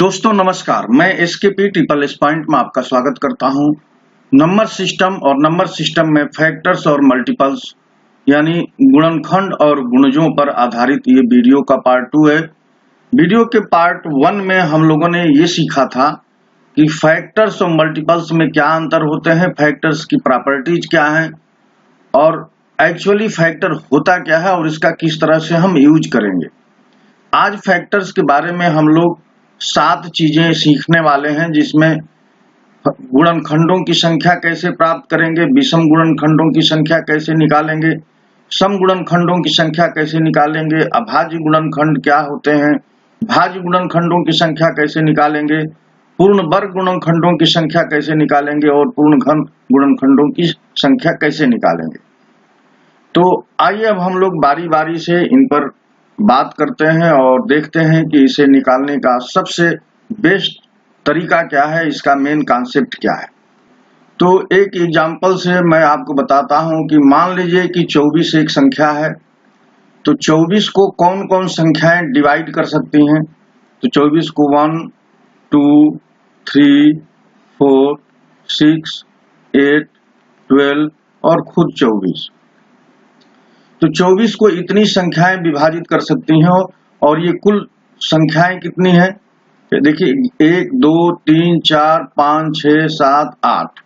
दोस्तों नमस्कार, मैं एसकेपी ट्रिपल एस पॉइंट में आपका स्वागत करता हूं। नंबर सिस्टम और नंबर सिस्टम में फैक्टर्स और मल्टीपल्स यानी गुणनखंड और गुणजों पर आधारित ये वीडियो का पार्ट 2 है। वीडियो के पार्ट 1 में हम लोगों ने ये सीखा था कि फैक्टर्स और मल्टीपल्स में क्या अंतर होते हैं, फैक्टर्स की प्रॉपर्टीज क्या हैं और एक्चुअली फैक्टर होता क्या है और इसका किस तरह से हम यूज करेंगे। आज फैक्टर्स के बारे में हम लोग 7 चीजें सीखने वाले हैं, जिसमें गुणनखंडों की संख्या कैसे प्राप्त करेंगे, विषम गुणनखंडों की संख्या कैसे निकालेंगे, सम गुणनखंडों की संख्या कैसे निकालेंगे, अभाज्य गुणनखंड क्या होते हैं, भाज्य गुणनखंडों की संख्या कैसे निकालेंगे, पूर्ण वर्ग गुणनखंडों की संख्या कैसे निकालेंगे और पूर्ण घन गुणनखंडों की संख्या कैसे निकालेंगे। तो आइए अब हम लोग बारी बारी से इन पर बात करते हैं और देखते हैं कि इसे निकालने का सबसे बेस्ट तरीका क्या है, इसका मेन कॉन्सेप्ट क्या है। तो एक एग्जांपल से मैं आपको बताता हूं कि मान लीजिए कि 24 एक संख्या है, तो 24 को कौन कौन संख्याएं डिवाइड कर सकती हैं। तो 24 को 1, 2, 3, 4, 6, 8, 12 और खुद 24। तो 24 को इतनी संख्याएं विभाजित कर सकती हैं और ये कुल संख्याएं कितनी है, देखिए 1, 2, 3, 4, 5, 6, 7, 8।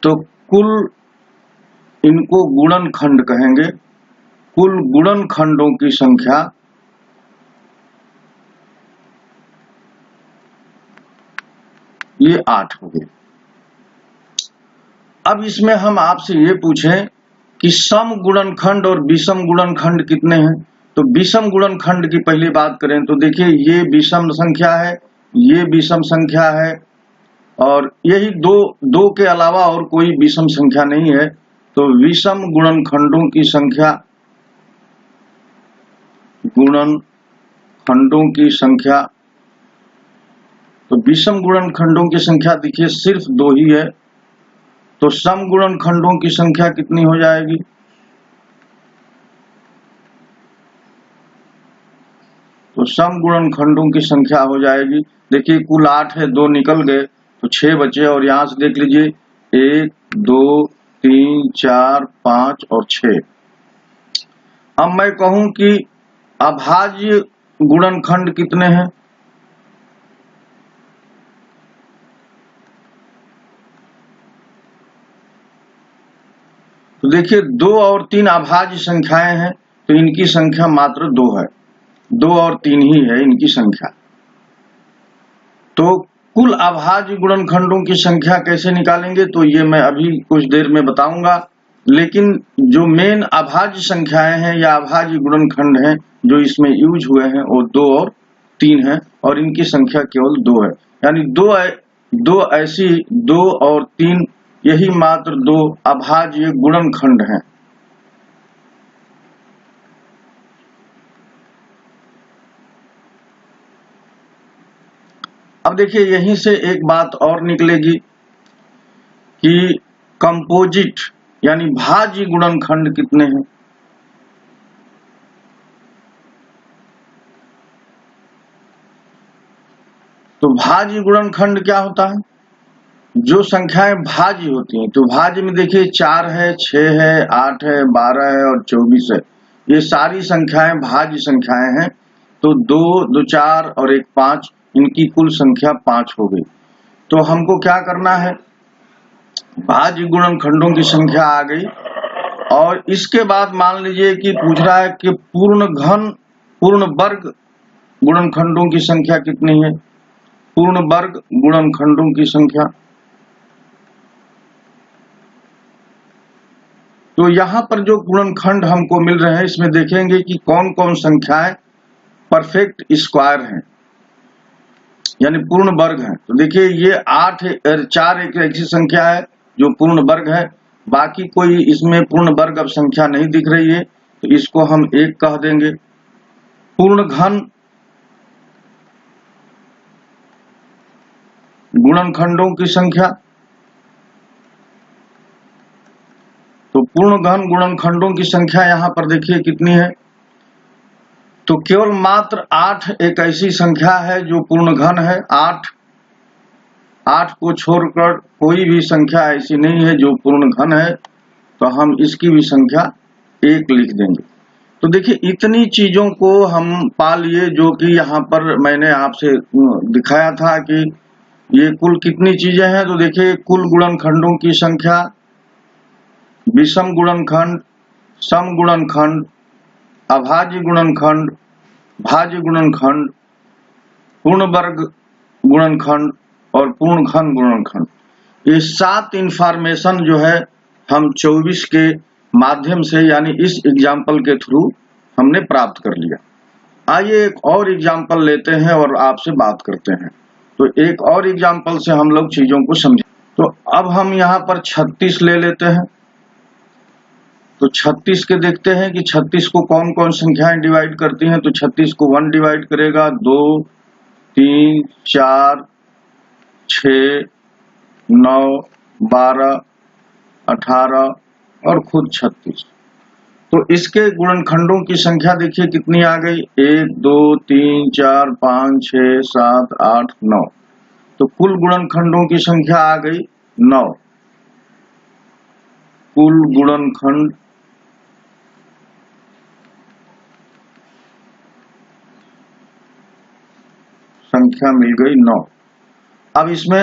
तो कुल इनको गुणनखंड कहेंगे। कुल गुणनखंडों की संख्या ये 8 हो गई। अब इसमें हम आपसे ये पूछें कि सम गुणनखंड और विषम गुणनखंड कितने हैं। तो विषम गुणनखंड की पहली बात करें तो देखिए ये विषम संख्या है, ये विषम संख्या है और यही दो के अलावा और कोई विषम संख्या नहीं है। तो विषम गुणनखंडों की संख्या, गुणनखंडों की संख्या, तो विषम गुणनखंडों की संख्या देखिए सिर्फ 2 ही है। तो सम गुणनखंडों की संख्या कितनी हो जाएगी, तो सम गुणनखंडों की संख्या हो जाएगी, देखिए कुल 8 है, 2 निकल गए तो 6 बचे और यहां से देख लीजिए 1, 2, 3, 4, 5 और 6। अब मैं कहूं कि अभाज्य गुणनखंड कितने हैं, तो देखिए 2 और 3 अभाज्य संख्याएं हैं, तो इनकी संख्या मात्र 2 है, 2 और 3 ही है इनकी संख्या। तो कुल अभाज्य गुणनखंडों की संख्या कैसे निकालेंगे, तो ये मैं अभी कुछ देर में बताऊंगा। लेकिन जो मेन अभाज्य संख्याएं हैं या अभाज्य गुणनखंड हैं जो इसमें यूज हुए हैं वो 2 और 3 है और इनकी संख्या केवल 2 है। यानी 2 ऐसी 2 और 3 यही मात्र 2 अभाज्य गुणनखंड हैं। अब देखिए यहीं से एक बात और निकलेगी कि कंपोजिट यानी भाज्य गुणनखंड कितने हैं। तो भाज्य गुणनखंड क्या होता है, जो संख्याएं भाज्य होती हैं। तो भाज्य में देखिए 4 है, 6 है, 8 है, 12 है और 24 है। ये सारी संख्याएं भाज्य संख्याएं हैं। तो 2, 2, 4 और 1, 5, इनकी कुल संख्या 5 हो गई। तो हमको क्या करना है, भाज्य गुणनखंडों की संख्या आ गई और इसके बाद मान लीजिए कि पूछ रहा है कि पूर्ण घन पूर्ण वर्ग गुणनखंडों की संख्या कितनी है। पूर्ण वर्ग गुणनखंडों की संख्या, तो यहां पर जो गुणनखंड हमको मिल रहे हैं इसमें देखेंगे कि कौन कौन संख्याएं परफेक्ट स्क्वायर हैं यानी पूर्ण वर्ग है। तो देखिए ये 4 एक ऐसी संख्या है जो पूर्ण वर्ग है, बाकी कोई इसमें पूर्ण वर्ग अब संख्या नहीं दिख रही है, तो इसको हम 1 कह देंगे। पूर्ण घन गुणनखंडों की संख्या, तो पूर्ण घन गुणनखंडों की संख्या यहां पर देखिए कितनी है, तो केवल मात्र 8 एक ऐसी संख्या है जो पूर्ण घन है। 8 को छोड़कर कोई भी संख्या ऐसी नहीं है जो पूर्ण घन है, तो हम इसकी भी संख्या 1 लिख देंगे। तो देखिए इतनी चीजों को हम पा लिए, जो कि यहाँ पर मैंने आपसे दिखाया था कि ये कुल कितनी चीजें हैं। तो देखिए कुल गुणनखंडों की संख्या, विषम गुणनखंड, सम गुणनखंड, अभाज्य गुणनखंड, भाज्य गुणनखंड, पूर्ण वर्ग गुणनखंड और पूर्ण घन गुणनखंड, ये 7 इंफॉर्मेशन जो है हम 24 के माध्यम से यानी इस एग्जाम्पल के थ्रू हमने प्राप्त कर लिया। आइए एक और एग्जाम्पल लेते हैं और आपसे बात करते हैं। तो एक और एग्जाम्पल से हम लोग चीजों को समझें। तो अब हम यहाँ पर 36 ले लेते हैं। तो 36 के देखते हैं कि 36 को कौन कौन संख्याएं डिवाइड करती हैं। तो 36 को 1 डिवाइड करेगा, 2, 3, 4, 6, 9, 12, 18 और खुद 36। तो इसके गुणनखंडों की संख्या देखिए कितनी आ गई, 1, 2, 3, 4, 5, 6, 7, 8, 9। तो कुल गुणनखंडों की संख्या आ गई 9। कुल गुणनखंड संख्या मिल गई 9। अब इसमें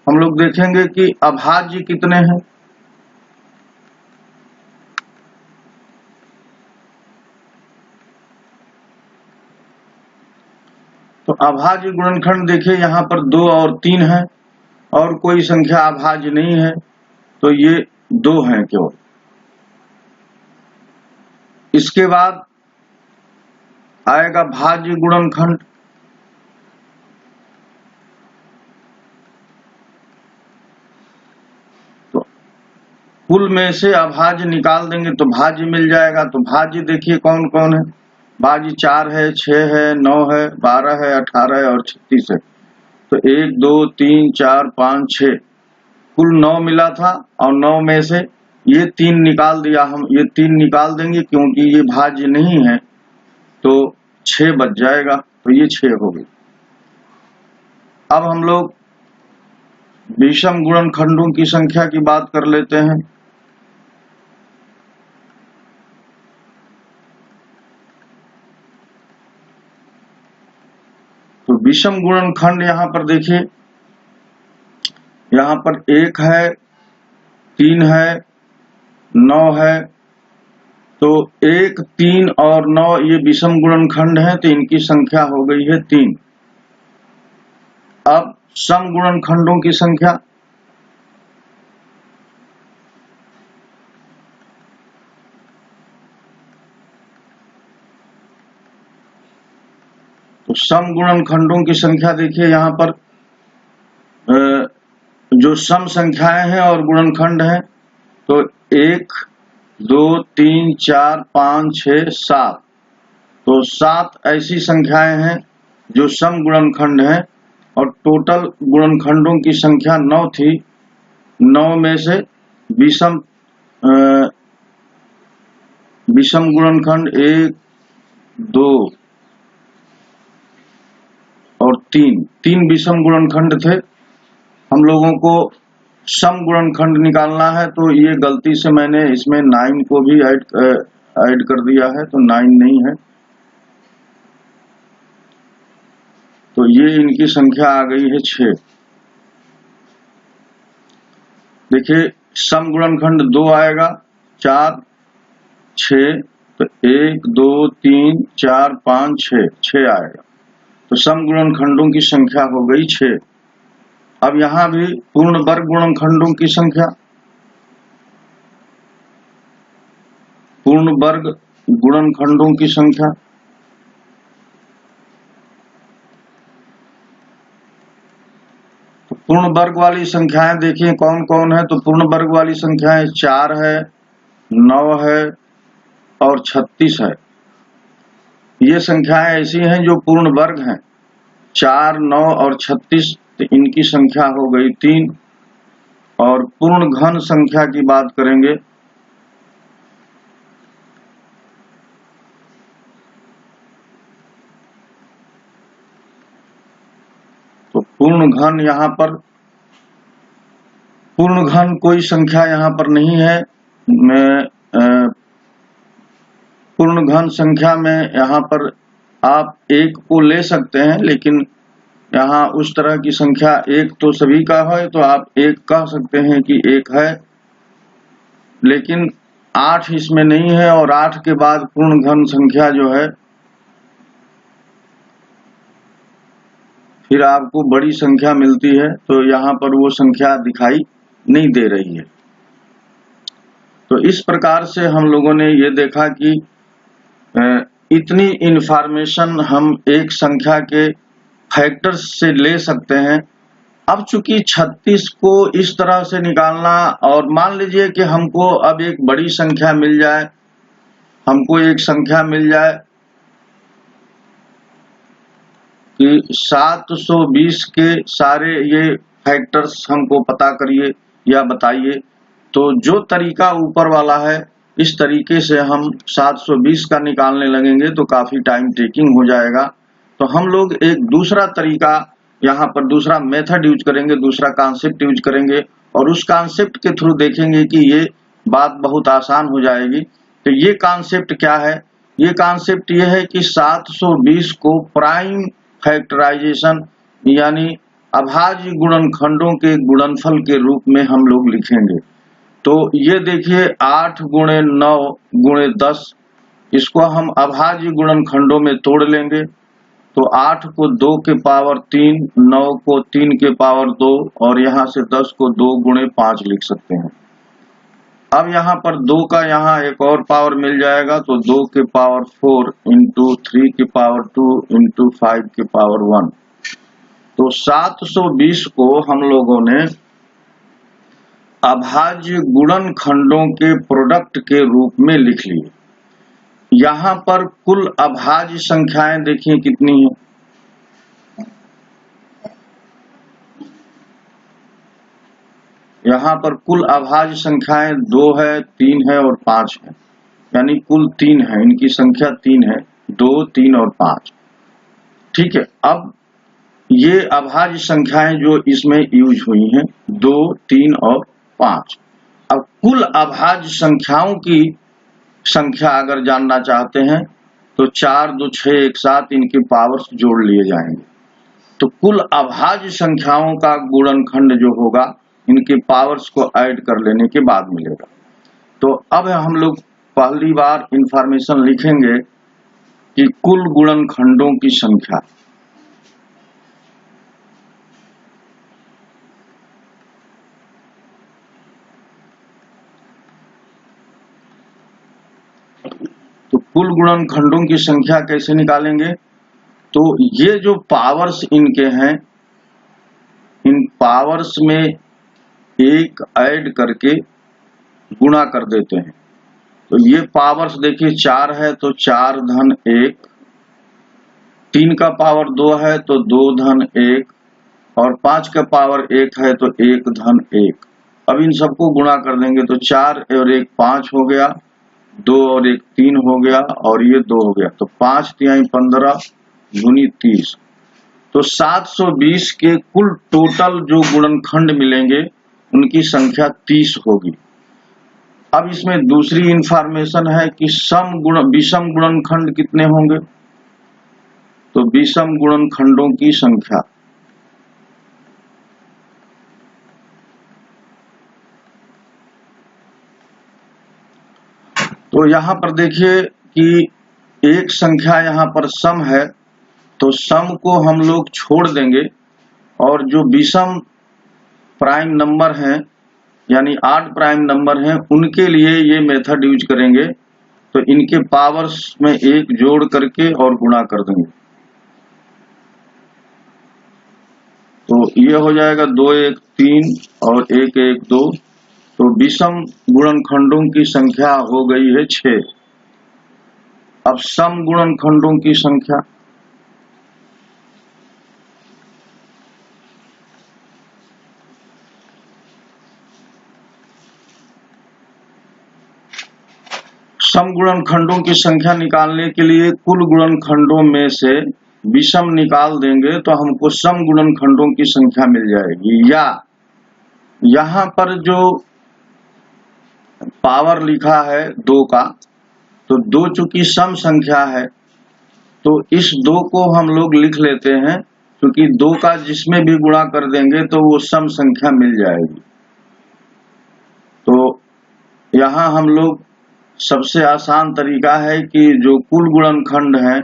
हम लोग देखेंगे कि अभाज्य कितने हैं। तो अभाज्य गुणनखंड देखिए यहाँ पर 2 और 3 है और कोई संख्या अभाज्य नहीं है, तो ये 2 हैं केवल। इसके बाद आएगा भाज्य गुणनखंड। तो कुल में से अभाज्य निकाल देंगे तो भाज्य मिल जाएगा। तो भाज्य देखिए कौन कौन है। भाज्य 4 है, 6 है, 9 है, 12 है, 18 है और 36 है। तो 1, 2, 3, 4, 5, 6 कुल 9 मिला था और 9 में से ये 3 निकाल दिया। हम ये 3 निकाल देंगे क्योंकि ये भाज्य नहीं है, तो 6 बच जाएगा। तो ये 6 हो गई। अब हम लोग विषम गुणनखंडों की संख्या की बात कर लेते हैं। तो विषम गुणनखंड यहाँ पर देखिए, यहाँ पर 1 है, 3 है, 9 है। तो 1, 3 और 9 ये विषम गुणनखंड है, तो इनकी संख्या हो गई है 3। अब सम गुणनखंडों की संख्या, तो सम गुणनखंडों की संख्या देखिए यहाँ पर जो सम संख्याएं हैं और गुणनखंड हैं, तो 1, 2, 3, 4, 5, 6, 7। तो 7 ऐसी संख्याएं हैं जो सम गुणनखंड हैं और टोटल गुणनखंडों की संख्या 9 थी। 9 में से विषम गुणनखंड 1, 2 और 3 विषम गुणनखंड थे। हम लोगों को सम गुणनखंड निकालना है, तो ये गलती से मैंने इसमें 9 को भी ऐड कर दिया है, तो 9 नहीं है। तो ये इनकी संख्या आ गई है 6। देखिए सम गुणनखंड 2 आएगा, 4, 6। तो 1, 2, 3, 4, 5, 6 आएगा। तो सम गुणनखंडों की संख्या हो गई 6। अब यहां भी पूर्ण वर्ग गुणनखंडों की संख्या, पूर्ण वर्ग गुणनखंडों की संख्या, तो पूर्ण वर्ग वाली संख्याएं देखिए कौन कौन है। तो पूर्ण वर्ग वाली संख्याएं 4 है, 9 है और 36 है। ये संख्याएं ऐसी हैं जो पूर्ण वर्ग हैं, 4, 9 और 36। तो इनकी संख्या हो गई 3। और पूर्ण घन संख्या की बात करेंगे, पूर्ण घन यहाँ पर पूर्ण घन कोई संख्या यहाँ पर नहीं है। मैं पूर्ण घन संख्या में यहाँ पर आप 1 को ले सकते हैं, लेकिन यहाँ उस तरह की संख्या 1 तो सभी का है, तो आप 1 कह सकते हैं कि 1 है, लेकिन 8 इसमें नहीं है। और 8 के बाद पूर्ण घन संख्या जो है फिर आपको बड़ी संख्या मिलती है, तो यहाँ पर वो संख्या दिखाई नहीं दे रही है। तो इस प्रकार से हम लोगों ने ये देखा कि इतनी इंफॉर्मेशन हम एक संख्या के फैक्टर्स से ले सकते हैं। अब चूंकि 36 को इस तरह से निकालना, और मान लीजिए कि हमको अब एक बड़ी संख्या मिल जाए, हमको एक संख्या मिल जाए कि 720 के सारे ये फैक्टर्स हमको पता करिए या बताइए। तो जो तरीका ऊपर वाला है, इस तरीके से हम 720 का निकालने लगेंगे तो काफी टाइम टेकिंग हो जाएगा। तो हम लोग एक दूसरा तरीका यहाँ पर, दूसरा मेथड यूज करेंगे, दूसरा कॉन्सेप्ट यूज करेंगे, और उस कॉन्सेप्ट के थ्रू देखेंगे कि ये बात बहुत आसान हो जाएगी। तो ये कॉन्सेप्ट क्या है? ये कॉन्सेप्ट ये है कि 720 को प्राइम फैक्टराइजेशन यानी अभाज्य गुणनखंडों के गुणनफल के रूप में हम लोग लिखेंगे। तो ये देखिए 8 गुणे 9 गुणे 10, इसको हम अभाज्य गुणनखंडों में तोड़ लेंगे। तो 8 को 2 के पावर 3, 9 को 3 के पावर 2, और यहाँ से 10 को 2 गुणे 5 लिख सकते हैं। अब यहाँ पर 2 का यहाँ एक और पावर मिल जाएगा, तो 2 के पावर 4 इंटू 3 के पावर 2 इंटू 5 के पावर 1। तो 720 को हम लोगों ने अभाज्य गुणनखंडों के प्रोडक्ट के रूप में लिख लिए। यहाँ पर कुल अभाज्य संख्याएं देखिए कितनी है। यहाँ पर कुल अभाज्य संख्याएं 2 है, 3 है और 5 है, यानी कुल 3 है, इनकी संख्या 3 है, 2, 3 और 5। ठीक है। अब ये अभाज्य संख्याएं जो इसमें यूज हुई हैं 2, 3 और 5। अब कुल अभाज्य संख्याओं की संख्या अगर जानना चाहते हैं तो 4, 2, 6, 1, 7 इनके पावर्स जोड़ लिए जाएंगे। तो कुल अभाज्य संख्याओं का गुणनखंड जो होगा इनके पावर्स को ऐड कर लेने के बाद मिलेगा। तो अब हम लोग पहली बार इंफॉर्मेशन लिखेंगे कि कुल गुणनखंडों की संख्या। तो कुल गुणनखंडों की संख्या कैसे निकालेंगे? तो ये जो पावर्स इनके हैं, इन पावर्स में 1 ऐड करके गुणा कर देते हैं। तो ये पावर्स देखिए 4 है तो 4 धन 1, 3 का पावर 2 है तो 2 धन 1, और 5 का पावर 1 है तो 1 धन 1। अब इन सबको गुणा कर देंगे तो 4 और 1 5 हो गया, 2 और 1 3 हो गया, और ये 2 हो गया। तो 5 तिहाई 15 गुनी 30। तो 720 के कुल टोटल जो गुणनखंड मिलेंगे उनकी संख्या 30 होगी। अब इसमें दूसरी इंफॉर्मेशन है कि विषम गुणनखंड कितने होंगे? तो विषम गुणनखंडों की संख्या। तो यहाँ पर देखिए कि एक संख्या यहाँ पर सम है, तो सम को हम लोग छोड़ देंगे, और जो विषम प्राइम नंबर हैं यानी 8 प्राइम नंबर हैं उनके लिए ये मेथड यूज करेंगे। तो इनके पावर्स में 1 जोड़ करके और गुणा कर देंगे। तो ये हो जाएगा 2, 1, 3 और 1, 1, 2। तो विषम गुणनखंडों की संख्या हो गई है 6। अब सम गुणनखंडों की संख्या। सम गुणनखंडों की संख्या निकालने के लिए कुल गुणनखंडों में से विषम निकाल देंगे तो हमको सम गुणनखंडों की संख्या मिल जाएगी। या यहाँ पर जो पावर लिखा है 2 का, तो 2 चूंकि सम संख्या है तो इस 2 को हम लोग लिख लेते हैं, क्योंकि 2 का जिसमें भी गुणा कर देंगे तो वो सम संख्या मिल जाएगी। तो यहाँ हम लोग सबसे आसान तरीका है कि जो कुल गुणनखंड है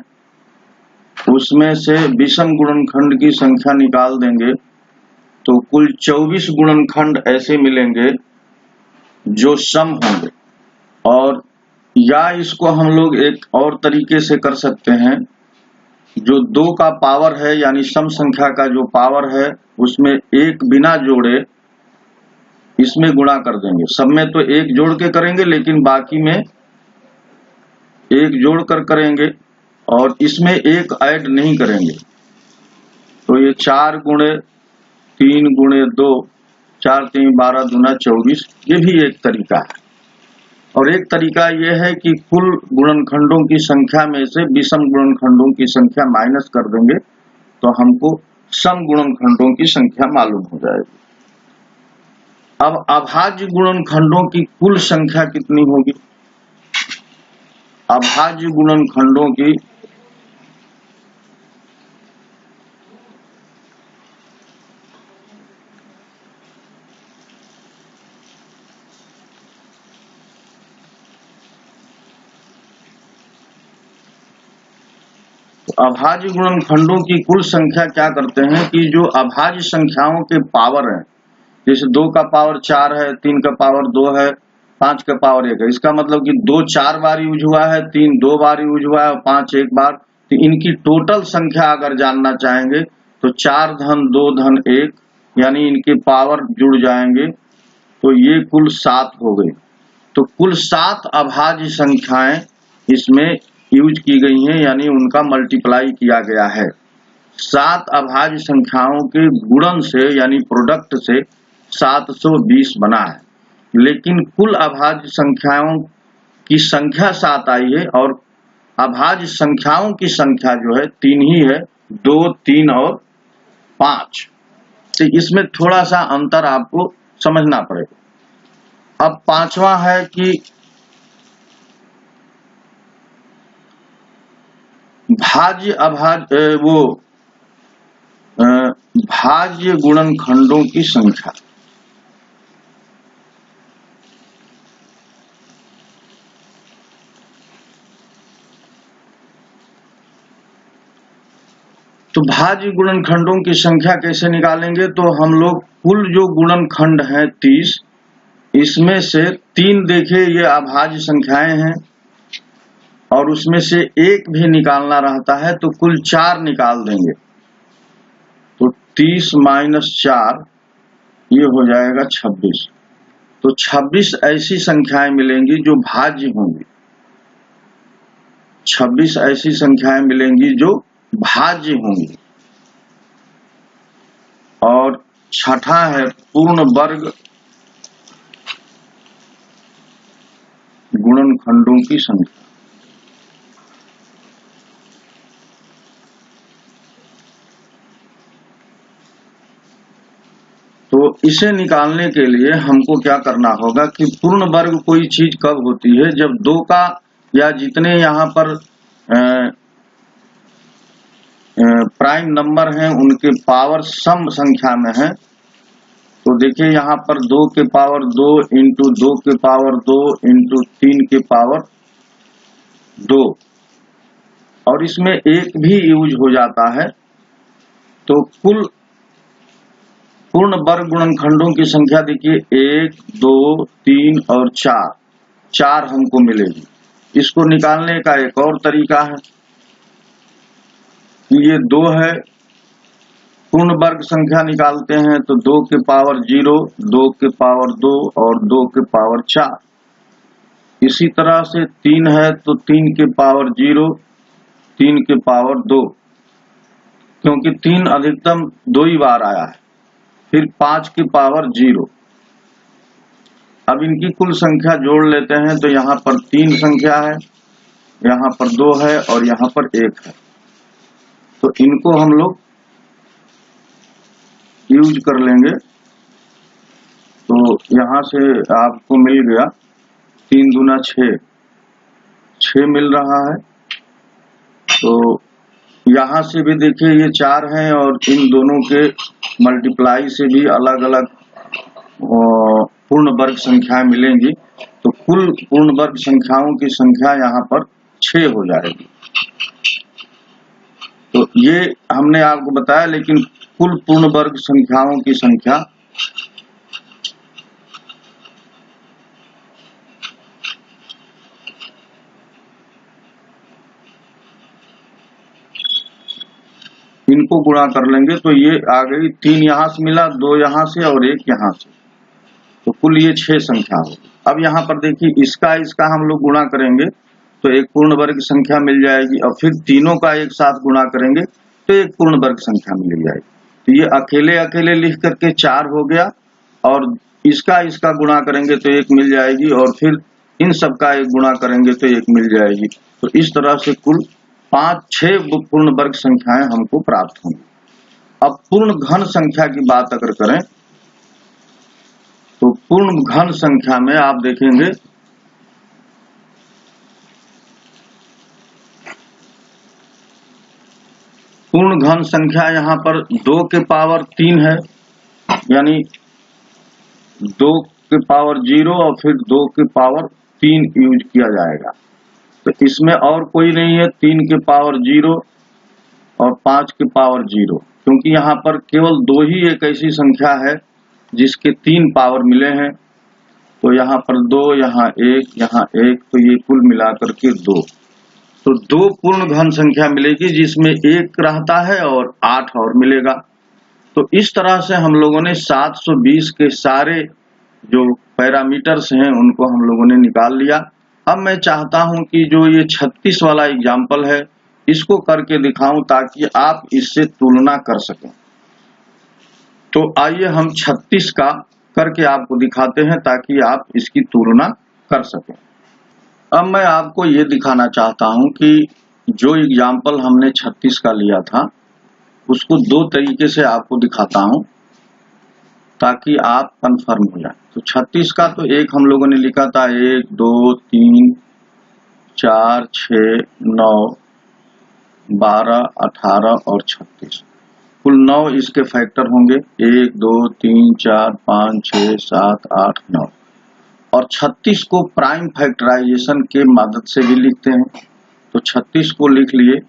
उसमें से विषम गुणनखंड की संख्या निकाल देंगे तो कुल 24 गुणनखंड ऐसे मिलेंगे जो सम होंगे। और या इसको हम लोग एक और तरीके से कर सकते हैं, जो 2 का पावर है यानी सम संख्या का जो पावर है उसमें 1 बिना जोड़े इसमें गुणा कर देंगे। सब में तो 1 जोड़ के करेंगे, लेकिन बाकी में 1 जोड़ कर करेंगे और इसमें 1 ऐड नहीं करेंगे। तो ये 4 गुणे 3 गुणे 2, 4 3 12 दूना 24, ये भी एक तरीका है। और एक तरीका यह है कि कुल गुणनखंडों की संख्या में से विषम गुणनखंडों की संख्या माइनस कर देंगे तो हमको सम गुणनखंडों की संख्या मालूम हो जाएगी। अब अभाज्य गुणनखंडों की कुल संख्या कितनी होगी? अभाज्य गुणनखंडों की अभाज्य गुणनखंडों की कुल संख्या क्या करते हैं कि जो अभाज्य संख्याओं के पावर हैं, जैसे 2 का पावर 4 है, 3 का पावर 2 है, 5 का पावर 1 है, इसका मतलब कि 2 4 बार यूज हुआ है, 3 2 बार यूज हुआ है और 5 1 बार। तो इनकी टोटल संख्या अगर जानना चाहेंगे तो 4 धन 2 धन 1 यानी इनके पावर जुड़ जाएंगे तो ये कुल 7 हो गई। तो कुल 7 अभाज्य संख्याएं इसमें यूज की गई हैं, यानी उनका मल्टीप्लाई किया गया है। 7 अभाज्य संख्याओं के गुणन से यानी प्रोडक्ट से 720 बना है, लेकिन कुल अभाज्य संख्याओं की संख्या 7 आई है और अभाज्य संख्याओं की संख्या जो है 3 ही है, 2 3 और 5। तो इसमें थोड़ा सा अंतर आपको समझना पड़ेगा। अब 5वां है कि भाज्य अभाज्य भाज्य गुणनखंडों की संख्या। तो भाज्य गुणनखंडों की संख्या कैसे निकालेंगे? तो हम लोग कुल जो गुणनखंड है 30, इसमें से 3 देखे ये अभाज्य संख्याएं हैं और उसमें से 1 भी निकालना रहता है तो कुल 4 निकाल देंगे। तो 30 माइनस 4 ये हो जाएगा 26। तो 26 ऐसी संख्याएं मिलेंगी जो भाज्य होंगी, 26 ऐसी संख्याएं मिलेंगी जो भाज्य होंगी। और छठा है पूर्ण वर्ग गुणनखंडों की संख्या। तो इसे निकालने के लिए हमको क्या करना होगा कि पूर्ण वर्ग कोई चीज कब होती है? जब 2 का या जितने यहाँ पर प्राइम नंबर हैं उनके पावर सम संख्या में है। तो देखिए यहाँ पर 2 के पावर 2 इंटू 2 के पावर 2 इंटू 3 के पावर 2 और इसमें 1 भी यूज हो जाता है। तो कुल पूर्ण वर्ग गुणनखंडों की संख्या देखिए 1 2 3 और 4 हमको मिलेगी। इसको निकालने का एक और तरीका है, ये 2 है, पूर्ण वर्ग संख्या निकालते हैं तो 2 के पावर 0, 2 के पावर 2 और 2 के पावर 4। इसी तरह से 3 है तो 3 के पावर 0, 3 के पावर 2, क्योंकि 3 अधिकतम 2 ही बार आया है। फिर 5 की पावर 0। अब इनकी कुल संख्या जोड़ लेते हैं तो यहाँ पर 3 संख्या है, यहाँ पर 2 है और यहाँ पर 1 है। तो इनको हम लोग यूज कर लेंगे। तो यहां से आपको मिल गया 3 दूना 6, 6 मिल रहा है। तो यहां से भी देखिए ये 4 हैं और इन दोनों के मल्टीप्लाई से भी अलग अलग पूर्ण वर्ग संख्याएं मिलेंगी। तो कुल पूर्ण वर्ग संख्याओं की संख्या यहाँ पर 6 हो जाएगी। तो ये हमने आपको बताया, लेकिन कुल पूर्ण वर्ग संख्याओं की संख्या इनको गुणा कर लेंगे तो ये आ गई 3 यहां से मिला, 2 यहां से और 1 यहां से, तो कुल ये 6 संख्या होगी। अब यहाँ पर देखिए इसका हम लोग गुणा करेंगे तो एक पूर्ण वर्ग संख्या मिल जाएगी, और फिर तीनों का एक साथ गुणा करेंगे तो एक पूर्ण वर्ग संख्या मिल जाएगी। तो ये अकेले अकेले लिख करके 4 हो गया, और इसका गुणा करेंगे तो 1 मिल जाएगी, और फिर इन सब का एक गुणा करेंगे तो 1 मिल जाएगी। तो इस तरह से कुल 5-6 पूर्ण वर्ग संख्याएं हमको प्राप्त होंगी। अब पूर्ण घन संख्या की बात अगर करें तो पूर्ण घन संख्या में आप देखेंगे पूर्ण घन संख्या यहाँ पर 2 के पावर 3 है, यानी 2 के पावर 0 और फिर 2 के पावर 3 यूज किया जाएगा। तो इसमें और कोई नहीं है 3 के पावर 0 और 5 के पावर 0, क्योंकि यहाँ पर केवल 2 ही एक ऐसी संख्या है जिसके 3 पावर मिले हैं। तो यहाँ पर 2, यहाँ 1, तो ये कुल मिलाकर के 2। तो 2 पूर्ण घन संख्या मिलेगी जिसमें 1 रहता है और 8 और मिलेगा। तो इस तरह से हम लोगों ने 720 के सारे जो पैरामीटर्स हैं उनको हम लोगों ने निकाल लिया। अब मैं चाहता हूं कि जो ये 36 वाला एग्जाम्पल है इसको करके दिखाऊं ताकि आप इससे तुलना कर सकें। तो आइए हम 36 का करके आपको दिखाते हैं ताकि आप इसकी तुलना कर सकें। अब मैं आपको ये दिखाना चाहता हूं कि जो एग्जाम्पल हमने 36 का लिया था उसको 2 तरीके से आपको दिखाता हूं ताकि आप कंफर्म हो जाए। तो 36 का तो एक हम लोगों ने लिखा था 1, 2, 3, 4, 6, 9, 12, 18 और 36, कुल 9 इसके फैक्टर होंगे। 1, 2, 3, 4, 5, 6, 7, 8, 9, और 36 को प्राइम फैक्टराइजेशन के मदद से भी लिखते हैं। तो 36 को लिख लिए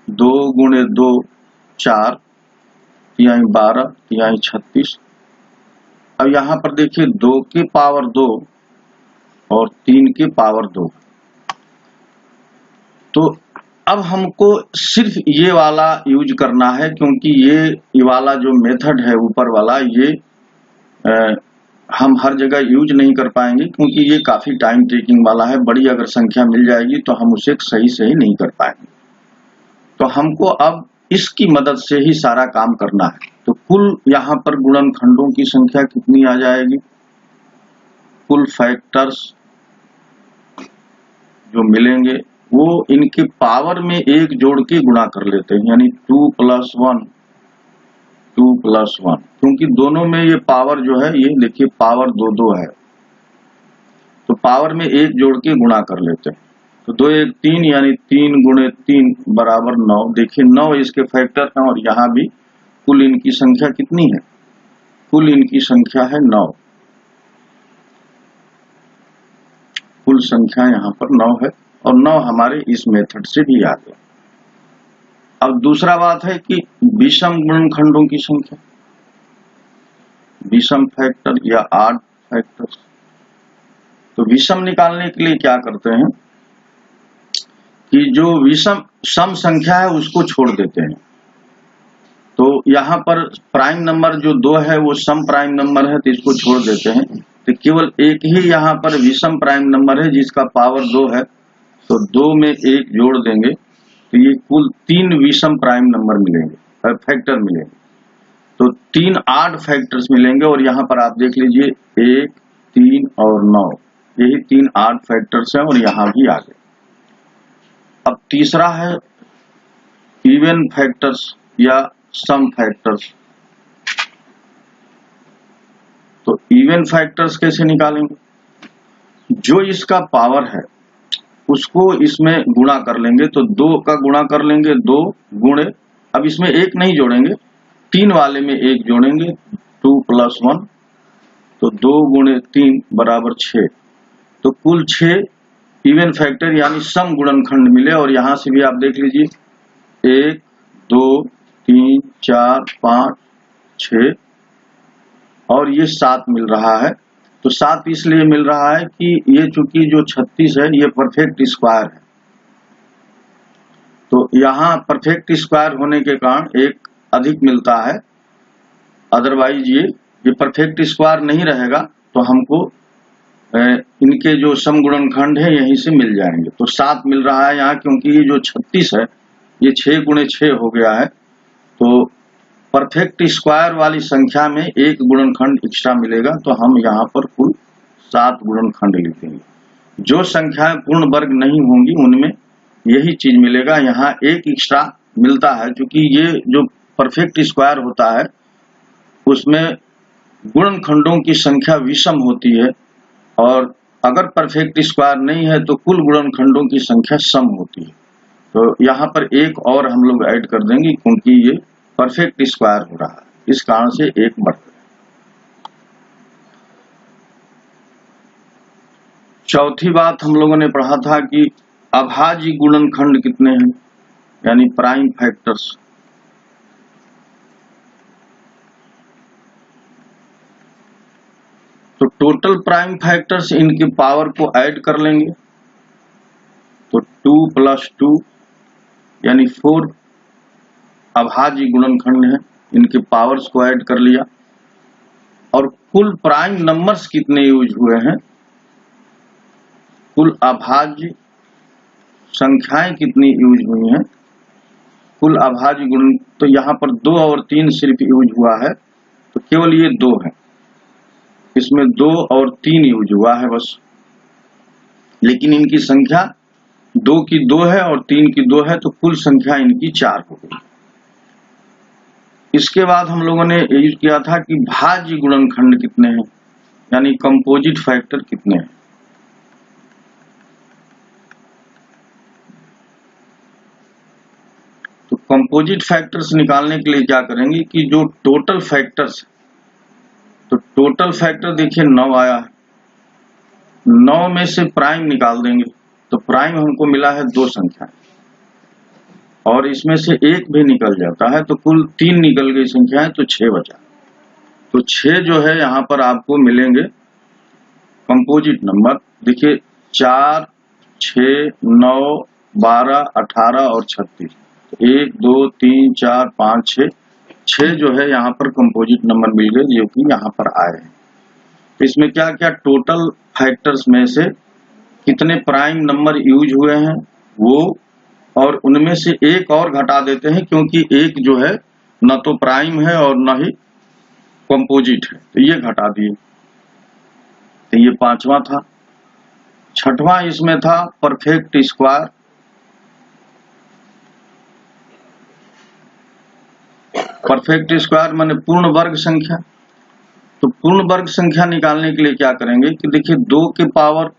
2 गुणे 2 4, 3 12, 3 36। अब यहाँ पर देखिए 2 के पावर 2 और 3 के पावर 2। तो अब हमको सिर्फ ये वाला यूज करना है, क्योंकि ये वाला जो मेथड है ऊपर वाला ये हम हर जगह यूज नहीं कर पाएंगे, क्योंकि ये काफी टाइम टेकिंग वाला है। बड़ी अगर संख्या मिल जाएगी तो हम उसे सही नहीं कर पाएंगे। तो हमको अब इसकी मदद से ही सारा काम करना है। तो कुल यहाँ पर गुणनखंडों की संख्या कितनी आ जाएगी, कुल फैक्टर्स जो मिलेंगे वो इनके पावर में 1 जोड़ के गुणा कर लेते हैं, यानी 2 + 1, 2 + 1, क्योंकि दोनों में ये पावर जो है ये देखिए पावर 2 है, तो पावर में 1 जोड़ के गुणा कर लेते हैं। तो 2 1 3, यानी 3 गुणे 3 बराबर 9। देखिए 9 इसके फैक्टर हैं और यहाँ भी कुल इनकी संख्या कितनी है, कुल इनकी संख्या है 9, कुल संख्या यहाँ पर 9 है, और 9 हमारे इस मेथड से भी आ गया। अब दूसरा बात है कि विषम गुणनखंडों की संख्या, विषम फैक्टर या ऑड फैक्टर। तो विषम निकालने के लिए क्या करते हैं कि जो विषम सम संख्या है उसको छोड़ देते हैं। तो यहाँ पर प्राइम नंबर जो 2 है वो सम प्राइम नंबर है, तो इसको छोड़ देते हैं। तो केवल एक ही यहाँ पर विषम प्राइम नंबर है जिसका पावर 2 है, तो 2 में 1 जोड़ देंगे तो ये कुल 3 विषम प्राइम नंबर मिलेंगे, फैक्टर मिलेंगे। तो 3 ऑड फैक्टर्स मिलेंगे, और यहाँ पर आप देख लीजिए 1, 3 और 9, यही 3 ऑड फैक्टर्स हैं और यहाँ भी आ गए। अब तीसरा है इवन फैक्टर्स या सम फैक्टर्स। तो इवन फैक्टर्स कैसे निकालेंगे? जो इसका पावर है उसको इसमें गुणा कर लेंगे, तो 2 का गुणा कर लेंगे, 2 गुणे, अब इसमें 1 नहीं जोड़ेंगे, 3 वाले में 1 जोड़ेंगे, 2 + 1, तो 2 × 3 = 6। तो कुल 6 इवन फैक्टर यानी सम गुणनखंड मिले। और यहां से भी आप देख लीजिए 1 2 3 4 5 6 और ये 7 मिल रहा है। तो 7 इसलिए मिल रहा है कि ये चूंकि जो 36 है ये परफेक्ट स्क्वायर है, तो यहाँ परफेक्ट स्क्वायर होने के कारण 1 अधिक मिलता है। अदरवाइज ये परफेक्ट स्क्वायर नहीं रहेगा तो हमको इनके जो सम गुणनखंड है यहीं से मिल जाएंगे। तो 7 मिल रहा है यहाँ, क्योंकि ये जो 36 है ये 6 × 6 हो गया है, तो परफेक्ट स्क्वायर वाली संख्या में 1 गुणनखंड एक्स्ट्रा मिलेगा। तो हम यहाँ पर कुल 7 गुणनखंड लिखेंगे। जो संख्याएं पूर्ण वर्ग नहीं होंगी उनमें यही चीज मिलेगा। यहाँ 1 एक्स्ट्रा मिलता है क्योंकि ये जो परफेक्ट स्क्वायर होता है उसमें गुणनखंडों की संख्या विषम होती है, और अगर परफेक्ट स्क्वायर नहीं है तो कुल गुणनखंडों की संख्या सम होती है। तो यहाँ पर 1 और हम लोग ऐड कर देंगे क्योंकि ये परफेक्ट स्क्वायर हो रहा है, इस कारण से 1 बढ़ गया। चौथी बात हम लोगों ने पढ़ा था कि अभाज्य गुणनखंड कितने हैं, यानी प्राइम फैक्टर्स। तो टोटल प्राइम फैक्टर्स इनकी पावर को ऐड कर लेंगे, तो 2 + 2 यानी 4 अभाज्य गुणनखंड है, इनके पावर्स को ऐड कर लिया। और कुल प्राइम नंबर्स कितने यूज हुए हैं, कुल अभाज्य संख्याएं कितनी यूज हुई हैं, कुल अभाज्य गुण, तो यहाँ पर 2 और 3 सिर्फ यूज हुआ है, तो केवल ये 2 है, इसमें 2 और 3 यूज हुआ है बस। लेकिन इनकी संख्या 2 की 2 है और 3 की 2 है, तो कुल संख्या इनकी 4 हो गई। इसके बाद हम लोगों ने यूज किया था कि भाज्य गुणनखंड कितने हैं, यानी कंपोजिट फैक्टर कितने हैं। तो कंपोजिट फैक्टर्स निकालने के लिए क्या करेंगे कि जो टोटल फैक्टर्स, तो टोटल फैक्टर देखिए 9 आया है, 9 में से प्राइम निकाल देंगे, तो प्राइम हमको मिला है 2 संख्याएं, और इसमें से 1 भी निकल जाता है, तो कुल 3 निकल गई संख्याएं, तो 6 बचा। तो 6 जो है यहाँ पर आपको मिलेंगे कंपोजिट नंबर। देखिए 4 6 9 12 18 और 36, 1 2 3 4 5 6 जो है यहाँ पर कंपोजिट नंबर मिल गए जो कि यहाँ पर आए हैं। तो इसमें क्या क्या टोटल फैक्टर्स में से कितने प्राइम नंबर यूज हुए हैं वो, और उनमें से 1 और घटा देते हैं क्योंकि 1 जो है न तो प्राइम है और न ही कंपोजिट है, तो ये घटा दिए। तो ये 5वां था। 6वां इसमें था परफेक्ट स्क्वायर। परफेक्ट स्क्वायर माने पूर्ण वर्ग संख्या। तो पूर्ण वर्ग संख्या निकालने के लिए क्या करेंगे कि देखिए 2 के पावर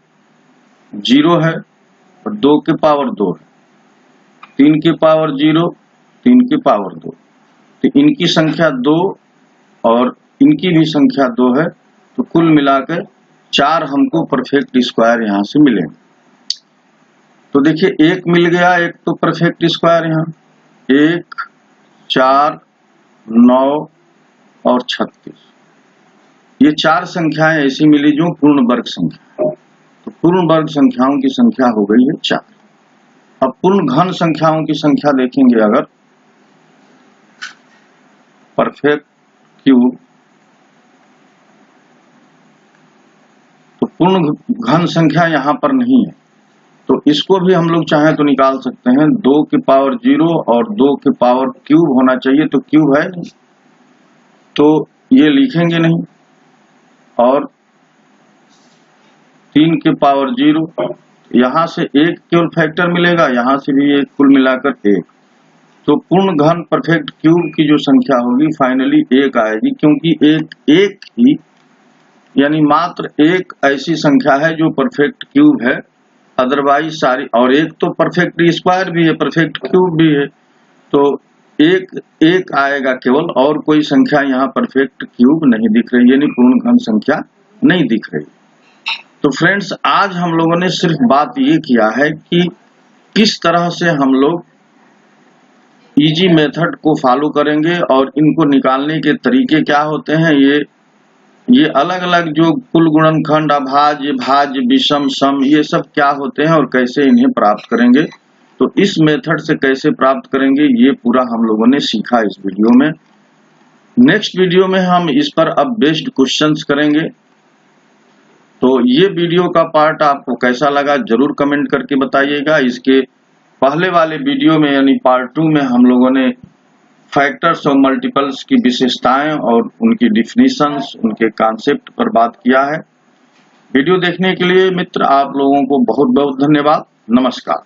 0 है और 2 के पावर 2 है, 3 के पावर 0, 3 के पावर 2, तो इनकी संख्या 2 और इनकी भी संख्या 2 है, तो कुल मिलाकर 4 हमको परफेक्ट स्क्वायर यहां से मिलेंगे। तो देखिए 1 मिल गया, एक तो परफेक्ट स्क्वायर यहाँ 1 4 9 और 36, ये 4 संख्याएं ऐसी मिली जो पूर्ण वर्ग संख्या है। तो पूर्ण वर्ग संख्याओं की संख्या हो गई है 4। अब पूर्ण घन संख्याओं की संख्या देखेंगे, अगर परफेक्ट क्यूब, तो पूर्ण घन संख्या यहाँ पर नहीं है, तो इसको भी हम लोग चाहें तो निकाल सकते हैं। 2 के पावर 0 और 2 के पावर क्यूब होना चाहिए, तो क्यूब है नहीं, तो ये लिखेंगे नहीं। और 3 के पावर 0, यहां से 1 केवल फैक्टर मिलेगा, यहां से भी 1, कुल मिलाकर 1, तो पूर्ण घन परफेक्ट क्यूब की जो संख्या होगी फाइनली 1 आएगी, क्योंकि एक ही यानी मात्र एक ऐसी संख्या है जो परफेक्ट क्यूब है, अदरवाइज सारी, और एक तो परफेक्ट स्क्वायर भी है, परफेक्ट क्यूब भी है, तो एक आएगा केवल, और कोई संख्या यहाँ परफेक्ट क्यूब नहीं दिख रही, यानी पूर्ण घन संख्या नहीं दिख रही। तो फ्रेंड्स, आज हम लोगों ने सिर्फ बात ये किया है कि किस तरह से हम लोग इजी मेथड को फॉलो करेंगे और इनको निकालने के तरीके क्या होते हैं, ये अलग अलग जो कुल गुणनखंड, अभाज्य, भाज्य, विषम, सम, ये सब क्या होते हैं और कैसे इन्हें प्राप्त करेंगे। तो इस मेथड से कैसे प्राप्त करेंगे ये पूरा हम लोगों ने सीखा इस वीडियो में। नेक्स्ट वीडियो में हम इस पर अब बेस्ड क्वेश्चंस करेंगे। तो ये वीडियो का पार्ट आपको कैसा लगा जरूर कमेंट करके बताइएगा। इसके पहले वाले वीडियो में यानी पार्ट 2 में हम लोगों ने फैक्टर्स और मल्टीपल्स की विशेषताएं और उनकी डिफिनीशंस, उनके कॉन्सेप्ट पर बात किया है। वीडियो देखने के लिए मित्र आप लोगों को बहुत बहुत धन्यवाद। नमस्कार।